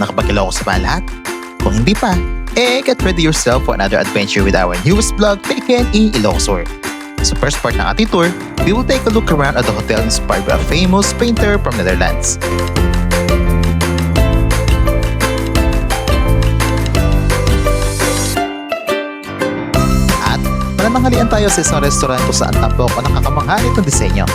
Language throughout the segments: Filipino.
Nakapag-Ilocos ba lahat? Kung hindi pa, get ready yourself for another adventure with our newest vlog, PNE Ilocos. Sa first part ng ating tour, we will take a look around at the hotel inspired by a famous painter from Netherlands. At manananghalian tayo sa isang restaurant kung saan tampok ang nakakamangha nitong disenyo.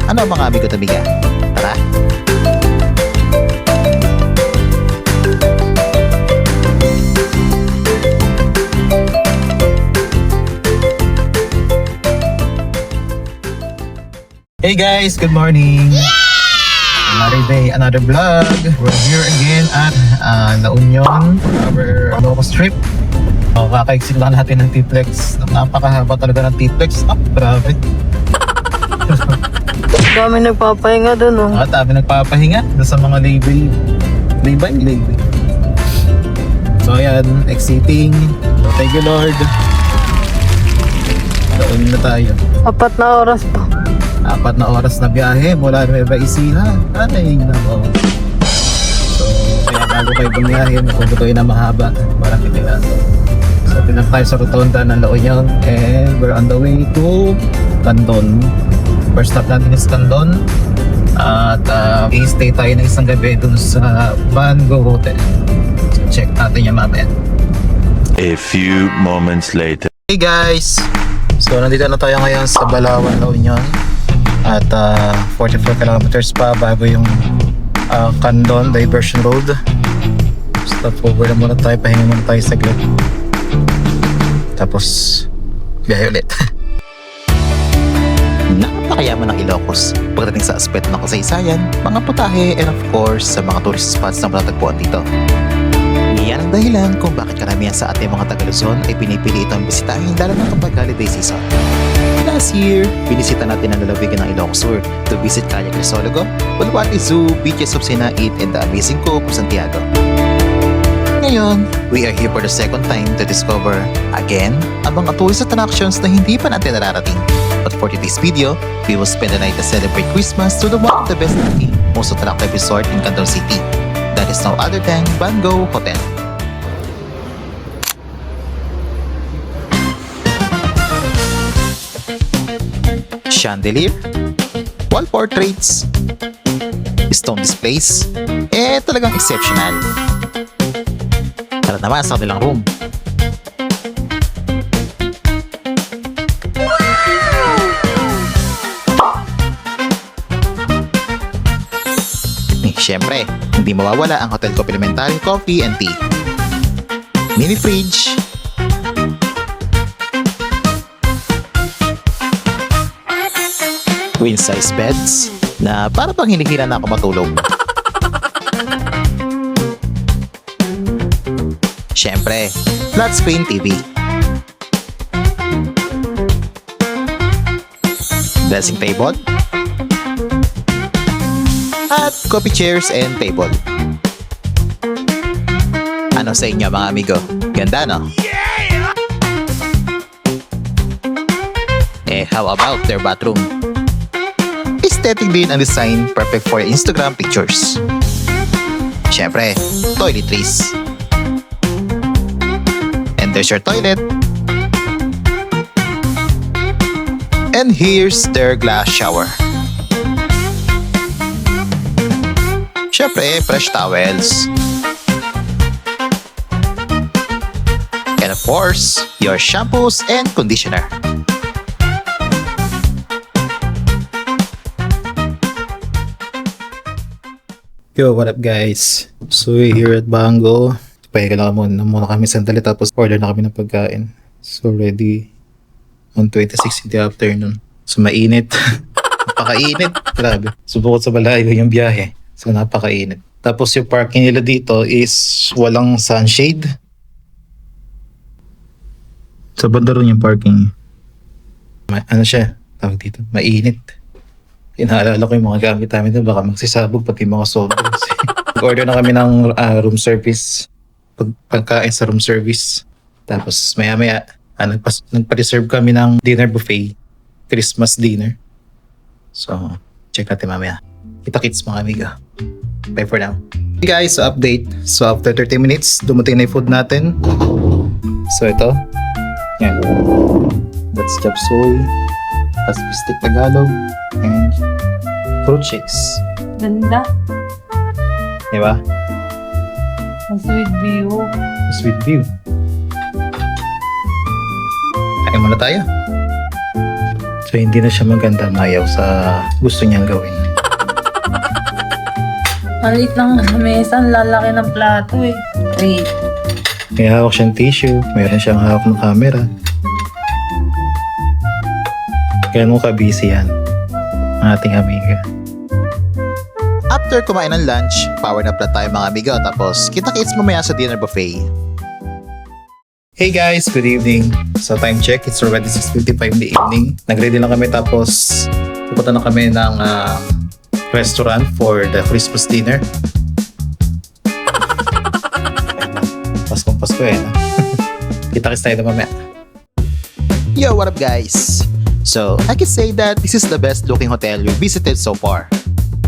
Ano mga amigo at amiga? Tara! Hey guys! Good morning! Yeah! Another day, another vlog. We're here again at La Union, our Ilocos trip. Kaka-exit lang natin ng T-Flex. Napakahaba talaga ng T-Flex. Grabe! Dami nagpapahinga doon, oh. Dami nagpapahinga doon sa mga label. So ayan, exiting. Thank you Lord. Doon na tayo. 4 na oras pa. 4 na oras na biyahe mula Nueva Ecija. Anay nako. So kaya bago kayo bumiyahe, magkukutoy na mahaba para kitilan. So pinag tayo sa rotonda ng La Union and we're on the way to Candon. First stop natin is Candon at i-stay tayo ng isang gabi dun sa Bango Hotel. So check natin yung mamaya. A few moments later. Hey guys! So nandito na tayo ngayon sa Balawan, La Union at 44 kilometers pa bago yung Candon Diversion Road. Stop over na muna tayo, pahinga muna tayo saglit. Tapos biyahe ulit. Napakayaman ng Ilocos pagdating sa aspeto ng kasaysayan, mga putahe, and of course sa mga tourist spots na matatagpuan dito. Iyan ang dahilan kung bakit karamihan sa ating mga Taga-Luzon ay pinipili itong bisitahin lalo na kapag holiday season. Last year, binisita natin ang lalawigan ng Ilocos Sur to visit Calle Crisologo, Buluarte Zoo, beaches of Sinait, and the amazing Cove of Santiago. Ngayon, we are here for the second time to discover, again, ang mga tourist attractions na hindi pa natin nararating. But for today's video, we will spend the night to celebrate Christmas to the one of the best and most attractive resort in Candon City. That is no other than Bango Hotel. Chandelier, wall portraits, stone displays, talagang exceptional. Tara naman sa kanilang room. Siyempre, hindi mawawala ang hotel complimentary coffee and tea. Mini fridge. Queen size beds na para pang hinihila na ako matulog. Siyempre, flat screen TV. Dressing table. At coffee chairs and table. Ano sa inyo mga amigo? Ganda no? How about their bathroom? Aesthetic din ang design, perfect for Instagram pictures. Siyempre, toiletries. And there's your toilet. And here's their glass shower. Siyempre, fresh towels. And of course, your shampoos and conditioner. Yo, what up guys? So we're here at Bango. Pahinga lang muna kami sandali tapos order na kami ng pagkain. So ready on 26 in the afternoon. So mainit. Napakainit. Grabe. So bukod sa malayo yung biyahe. So napakainit. Tapos yung parking nila dito is walang sunshade. Sa banda ron yung parking. Ano siya? tawag dito, mainit. Inaalala ko yung mga gamit namin doon, baka magsisabog pati mga sobrang. Order na kami ng room service, pagkain sa room service. Tapos maya-maya, nagpa-reserve kami ng dinner buffet, Christmas dinner. So, check natin mamaya. Kita-kits mga amiga. Bye for now. Hey guys, so update. So after 30 minutes, dumating na yung food natin. So ito. Yan. That's chop suey, Bistik Tagalog, and fruit shakes. Ganda. Diba? Ang sweet view. Sweet view. Kain muna tayo. So hindi na siya maganda mayaw sa gusto niyang gawin. Malit lang sa mesa, ang lalaki ng plato eh. Wait. May hawak siyang tissue, mayroon siyang hawak ng camera. Kaya mo ka-busy yan, ang ating amiga. After kumain ng lunch, power nap na tayo mga amiga. Tapos kita-kits mamaya sa dinner buffet. Hey guys, good evening. So time check, it's already 6:55 in the evening. Nag-ready lang kami tapos pupunta na kami ng restaurant for the Christmas dinner. Paskong Pasko eh. Kita-kits tayo na mamaya. Yo, what up guys? So, I can say that this is the best looking hotel we visited so far.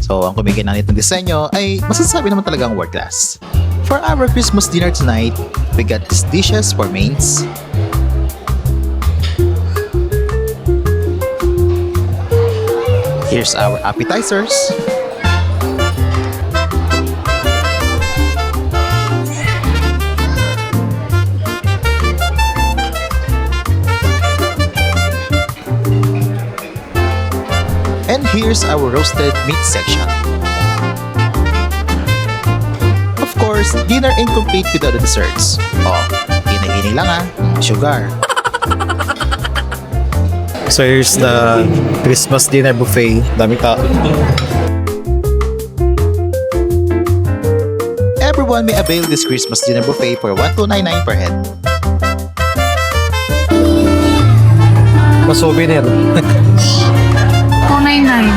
So, ang kumikinang nitong disenyo ay masasabi naman talagang world class. For our Christmas dinner tonight, we got these dishes for mains. Here's our appetizers. And here's our roasted meat section. Of course, dinner incomplete without the desserts. Oh, hinay-hinay lang sugar. So here's the Christmas dinner buffet. Dami tao. Everyone may avail this Christmas dinner buffet for 1,299 per head. Pa-souvenir. 299.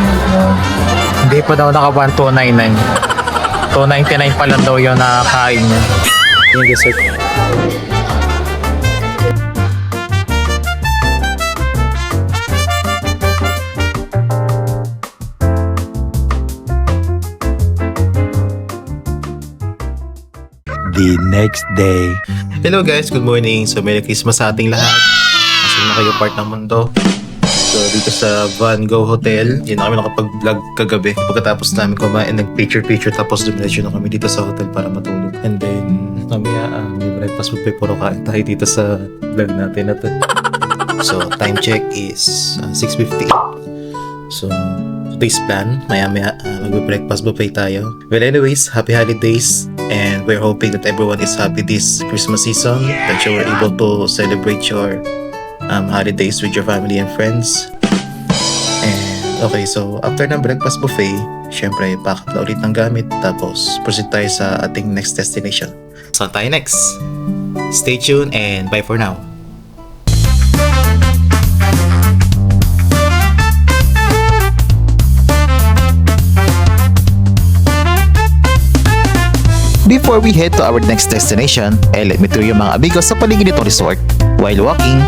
Hindi pa daw naka 1,299. 299 pa lang daw yung nakakain niya. Yung dessert. The next day. Hello guys, good morning. So Merry Christmas sa ating lahat. Asan na kayo part ng mundo? So dito sa Van Gogh Hotel, hindi na kami nakapag-vlog kagabi. Pagkatapos namin kumain, nag-picture tapos dumiretso na kami dito sa hotel para matulog. And then, mamaya, may breakfast buffet, puro kain tayo dito sa vlog natin na to. So time check is 6:58. So today's plan, maya-maya mag-breakfast buffet tayo. Well anyways, happy holidays and we're hoping that everyone is happy this Christmas season, that you were able to celebrate your holidays with your family and friends. And okay, so after ng breakfast buffet, syempre pakat na ulit ng gamit tapos proceed tayo sa ating next destination. Saan tayo next? Stay tuned and bye for now. Before we head to our next destination, let me tour yung mga amigos sa paligid nitong resort. While walking,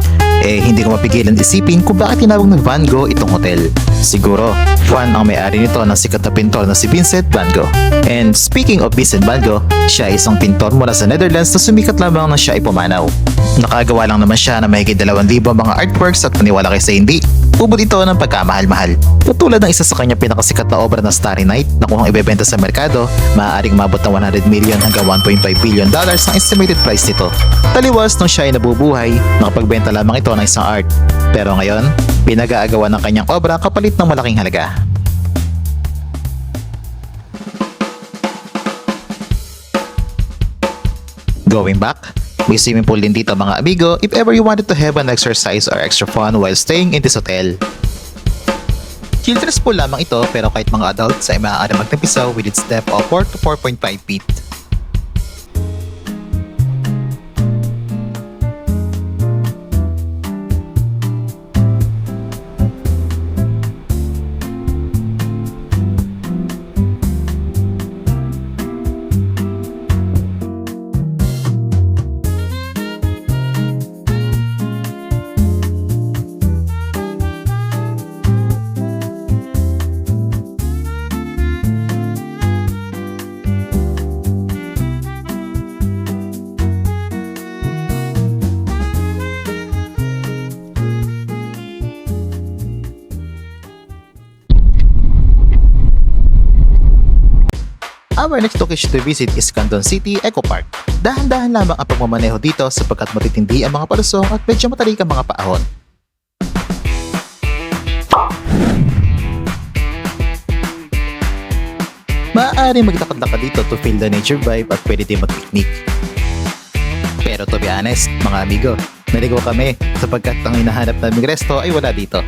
hindi ko mapigilan isipin kung bakit tinawag ng Van Gogh itong hotel. Siguro, fan ang may-ari nito ng sikat na pintor na si Vincent Van Gogh. And speaking of Vincent Van Gogh, siya ay isang pintor mula sa Netherlands na sumikat lamang na siya ay pumanaw. Nakagawa lang naman siya ng mahigit 2,000 mga artworks at maniwala kayo sa hindi, ubod ito ng pagkamahal-mahal. Katulad ng isa sa kanyang pinakasikat na obra na Starry Night na kung ibebenta sa merkado, maaaring mabot ng 100 million hanggang 1.5 billion dollars ang estimated price nito. Taliwas nung siya ay nabubuhay, nakapagbenta lamang ito ng isang art. Pero ngayon, pinag-aagawan ng kanyang obra kapalit ng malaking halaga. Going back, may swimming pool din dito mga amigo if ever you wanted to have an exercise or extra fun while staying in this hotel. Children's pool lamang ito pero kahit mga adults ay maaari magtampisaw with its depth of 4 to 4.5 feet. Our next location to visit is Candon City Eco Park. Dahan-dahan lamang ang pagmamaneho dito sapagkat matitindi ang mga palusong at medyo matarik ang mga paahon. Maaari maglakad-lakad dito to feel the nature vibe at pwede din mag-picnic. Pero to be honest, mga amigo, naligaw kami sapagkat ang hinahanap naming resto ay wala dito.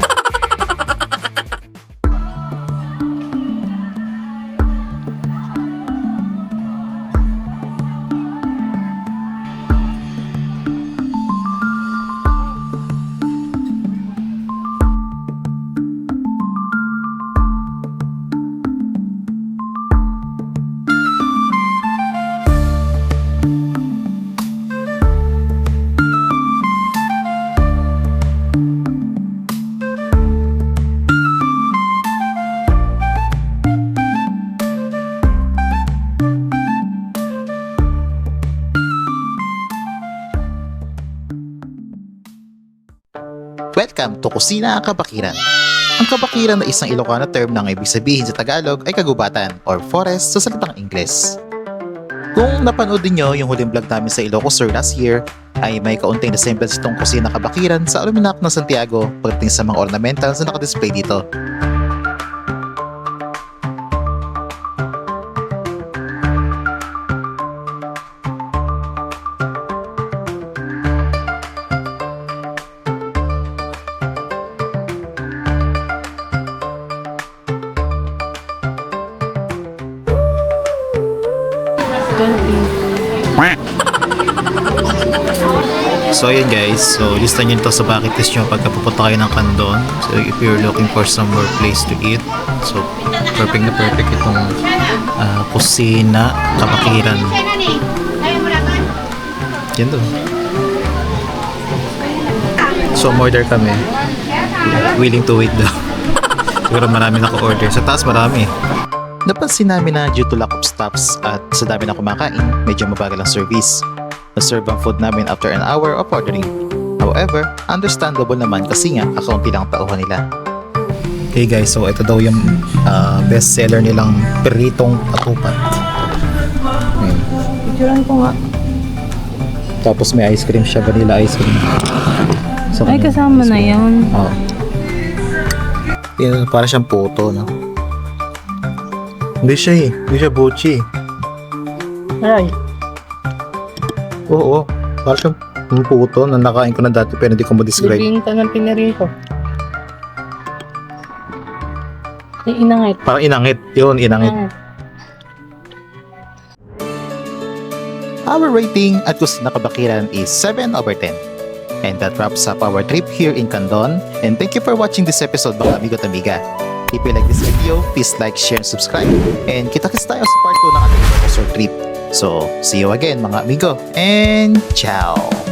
Welcome to Kusina Kabakiran. Ang kabakiran na isang Ilocano term na ang ibig sabihin sa Tagalog ay kagubatan or forest sa salitang Ingles. Kung napanood niyo yung huling vlog namin sa Ilocos Sur last year, ay may kaunting resemblance itong Kusina Kabakiran sa Aluminac ng Santiago pagdating sa mga ornamentals na nakadisplay dito. So ayun guys, so lista nyo ito sa bucket list nyo pagka pupunta kayo ng Candon. So if you're looking for some more place to eat, so perfect na perfect itong Kusina Kabakiran. Yan doon. So order kami. Willing to wait daw. Siguro marami naka-order. Sa taas marami. Napansin namin na due to lack of stops at sa dami na kumakain, medyo mabagal ang service. Na-serve ang food namin after an hour of ordering. However, understandable naman kasi nga akaunti lang tauhan nila. Hey guys, so ito daw yung best seller nilang peritong atupat. Picturean ko nga. Tapos may ice cream siya, vanilla ice cream. So, Ay, kasama na yun. Oo. Yan, para siyang puto, no? Hindi siya eh. Hindi siya buchi. Ay. Oo. Para siyang puto na nakain ko na dati pero hindi ko ma-describe. Bibinta ng pinarito. Yung inangit. Parang inangit. Yun, inangit. Our rating at Kusina Kabakiran is 7/10. And that wraps up our trip here in Candon. And thank you for watching this episode mga amigo at amiga. If you like this video, please like, share, and subscribe. And kita-kits tayo sa part 2 ng ating Ilocos Sur trip. So, see you again mga amigo. And ciao!